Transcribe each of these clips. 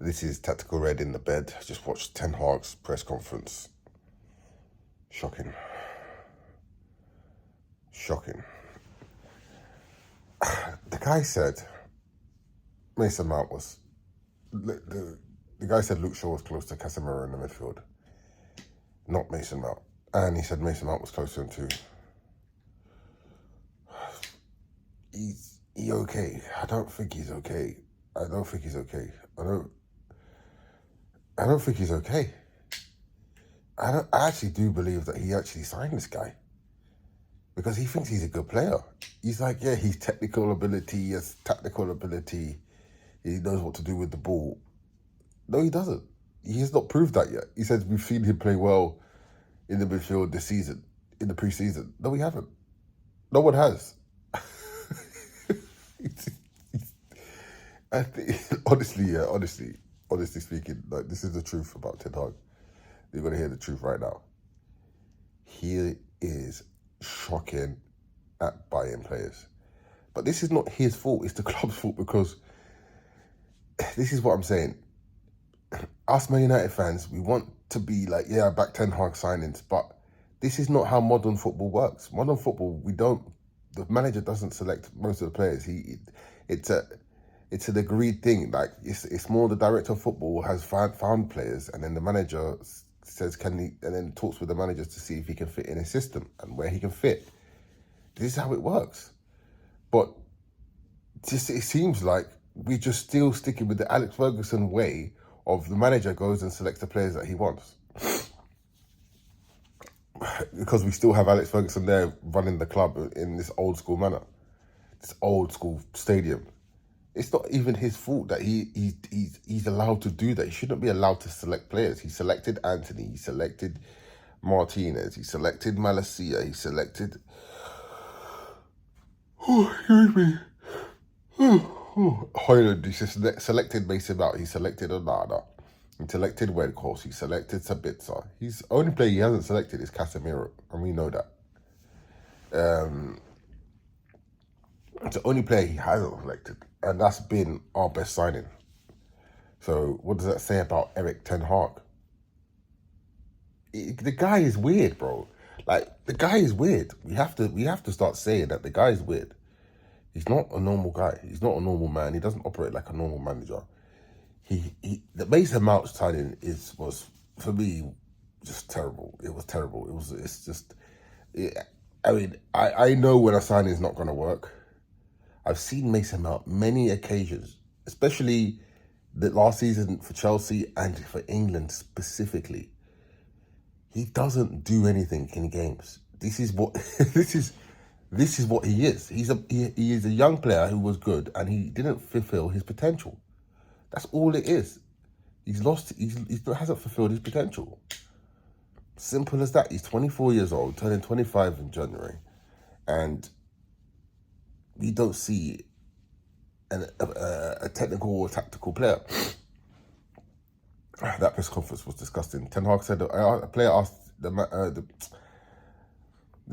This is Tactical Red in the bed. Just watched Ten Hag's press conference. Shocking. Shocking. The guy said Mason Mount was... The guy said Luke Shaw was close to Casemiro in the midfield. Not Mason Mount. And he said Mason Mount was close to him too. He's okay. I don't think he's okay. I don't think he's okay. I don't think he's okay. I actually do believe that he actually signed this guy because he thinks he's a good player. He's like, yeah, he's technical ability, he has tactical ability, he knows what to do with the ball. No, he doesn't. He has not proved that yet. He says we've seen him play well in the midfield this season, in the pre-season. No, we haven't. No one has. I think, honestly speaking, like, this is the truth about Ten Hag. You're going to hear the truth right now. He is shocking at buying players. But this is not his fault. It's the club's fault, because this is what I'm saying. Us Man United fans, we want to be like, yeah, I back Ten Hag signings, but this is not how modern football works. Modern football, the manager doesn't select most of the players. It's an agreed thing. Like, it's more the director of football has found players, and then the manager says, and then talks with the managers to see if he can fit in his system and where he can fit. This is how it works. But it seems like we're just still sticking with the Alex Ferguson way of the manager goes and selects the players that he wants. Because we still have Alex Ferguson there running the club in this old school manner, this old school stadium. It's not even his fault that he's allowed to do that. He shouldn't be allowed to select players. He selected Anthony. He selected Martinez. He selected Malacia. He selected... Oh, excuse me. Hoyland. He selected Mason Mount. He selected Onana. He selected Weghorst. He selected Sabitzer. His only player he hasn't selected is Casemiro, and we know that. It's the only player he hasn't selected, and that's been our best signing. So what does that say about Erik Ten Hag? The guy is weird, bro. Like, the guy is weird. We have to start saying that the guy is weird. He's not a normal guy. He's not a normal man. He doesn't operate like a normal manager. The Mason Mount signing was for me just terrible. It was terrible. I know when a signing is not going to work. I've seen Mason Mount many occasions, especially the last season for Chelsea and for England specifically. He doesn't do anything in games. This is what this is what he is. He is a young player who was good, and he didn't fulfill his potential. That's all it is. He hasn't fulfilled his potential. Simple as that. He's 24 years old, turning 25 in January, and we don't see a technical or tactical player. That press conference was disgusting. Ten Hag said a player asked the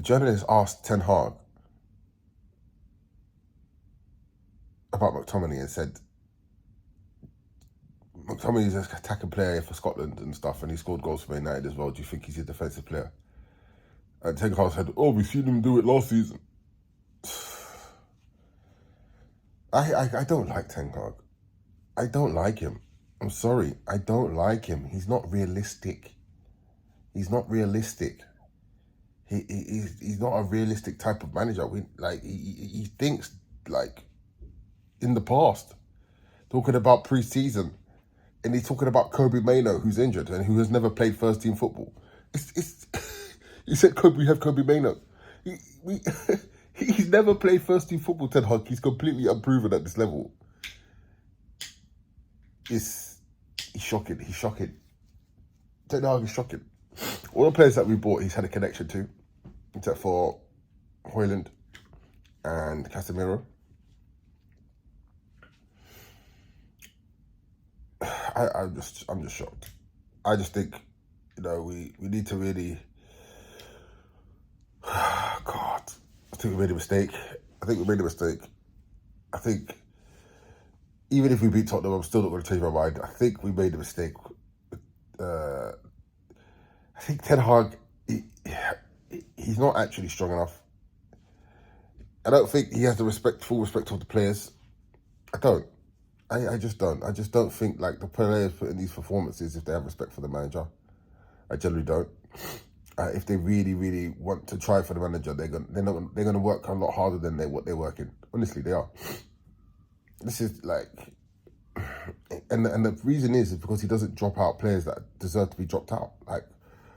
journalist asked Ten Hag about McTominay and said, McTominay is an attacking player for Scotland and stuff, and he scored goals for Man United as well. Do you think he's a defensive player? And Ten Hag said, oh, we've seen him do it last season. I don't like Ten Hag. I don't like him. I'm sorry. I don't like him. He's not realistic. He's not realistic. He's not a realistic type of manager. He thinks like in the past, talking about pre-season, and he's talking about Kobe Mainoo, who's injured and who has never played first team football. He said we have Kobe Mainoo. He's never played first team football, Ten Hag. He's completely unproven at this level. He's shocking. He's shocking. Ten Hag is shocking. All the players that we bought, he's had a connection to, except for Hoyland and Casemiro. I'm just shocked. I just think, we need to really... God, I think we made a mistake. I think even if we beat Tottenham, I'm still not going to change my mind. I think we made a mistake. I think Ten Hag, he's not actually strong enough. I don't think he has the full respect of the players. I don't. I just don't. I just don't think like the players put in these performances if they have respect for the manager. I generally don't. If they really, really want to try for the manager, they're gonna work a lot harder than what they're working. Honestly, they are. This is like, and the reason is because he doesn't drop out players that deserve to be dropped out. Like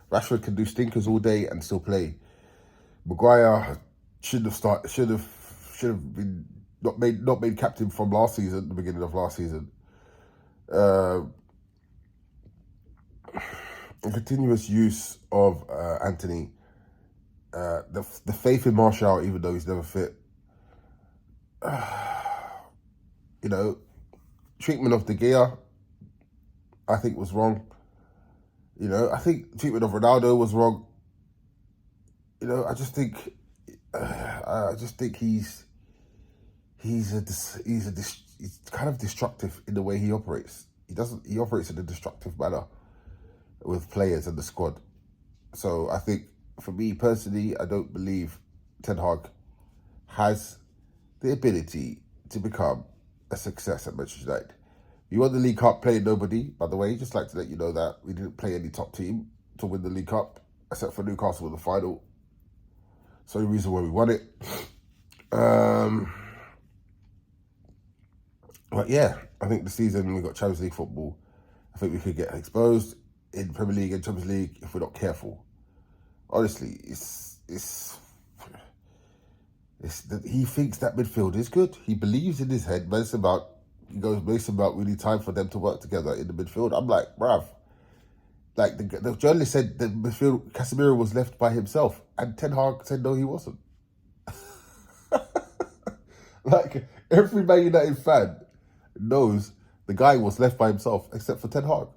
Rashford can do stinkers all day and still play. Maguire should have been not made captain from last season, the beginning of last season. The continuous use of Anthony, the faith in Martial, even though he's never fit. You know, treatment of De Gea, I think was wrong. You know, I think treatment of Ronaldo was wrong. You know, I just think he's kind of destructive in the way he operates. He operates in a destructive manner with players and the squad. So I think, for me personally, I don't believe Ten Hag has the ability to become a success at Manchester United. We won the League Cup playing nobody, by the way. Just like to let you know that we didn't play any top team to win the League Cup, except for Newcastle in the final. So the reason why we won it. But yeah, I think the season we got Champions League football. I think we could get exposed in Premier League and Champions League if we're not careful. Honestly, he thinks that midfield is good. He believes in his head. Mason Mount, we need time for them to work together in the midfield. I'm like, bruv. Like the journalist said, the midfield, Casemiro was left by himself, and Ten Hag said no, he wasn't. Like every Man United fan knows the guy was left by himself, except for Ten Hag.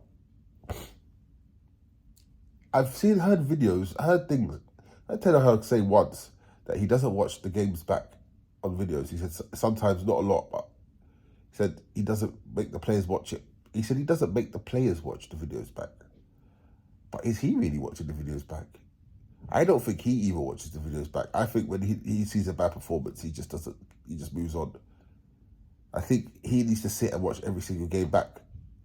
I've heard videos, heard things. I Ten Hag say once that he doesn't watch the games back on videos. He said sometimes, not a lot, but he said he doesn't make the players watch it. He said he doesn't make the players watch the videos back. But is he really watching the videos back? I don't think he even watches the videos back. I think when he sees a bad performance, he just moves on. I think he needs to sit and watch every single game back,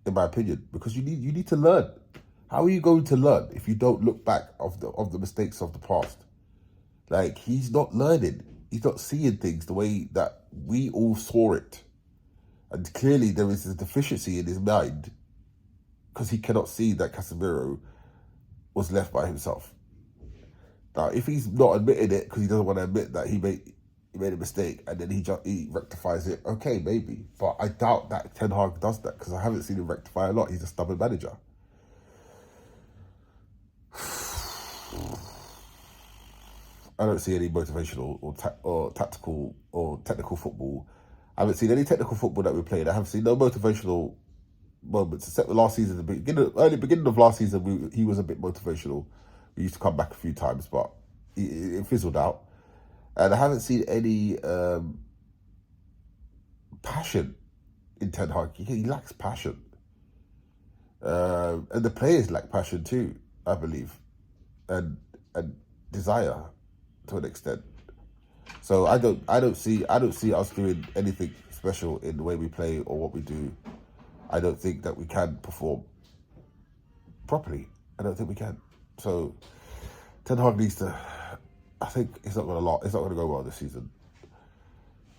in my opinion, because you need to learn. How are you going to learn if you don't look back of the mistakes of the past? Like, he's not learning. He's not seeing things the way that we all saw it. And clearly there is a deficiency in his mind because he cannot see that Casemiro was left by himself. Now, if he's not admitting it because he doesn't want to admit that he made a mistake and then he rectifies it, okay, maybe. But I doubt that Ten Hag does that because I haven't seen him rectify a lot. He's a stubborn manager. I don't see any motivational or tactical or technical football. I haven't seen any technical football that we played. I haven't seen no motivational moments, except the last season. Early beginning of last season, he was a bit motivational. We used to come back a few times, but it fizzled out. And I haven't seen any passion in Ten Hag. He lacks passion. And the players lack passion too, I believe. And desire to an extent. So I don't see us doing anything special in the way we play or what we do. I don't think that we can perform properly. I don't think we can. So Ten Hag needs to. I think it's not going to go well this season.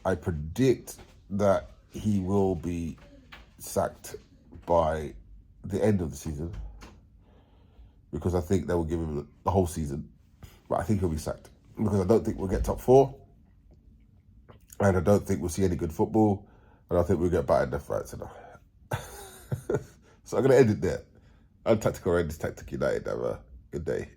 I predict that he will be sacked by the end of the season because I think they will give him the whole season. But I think he'll be sacked because I don't think we'll get top 4, and I don't think we'll see any good football, and I think we'll get battered left, right, centre. So I'm going to end it there. I'm Tactical Rangers, Tactic United. Have a good day.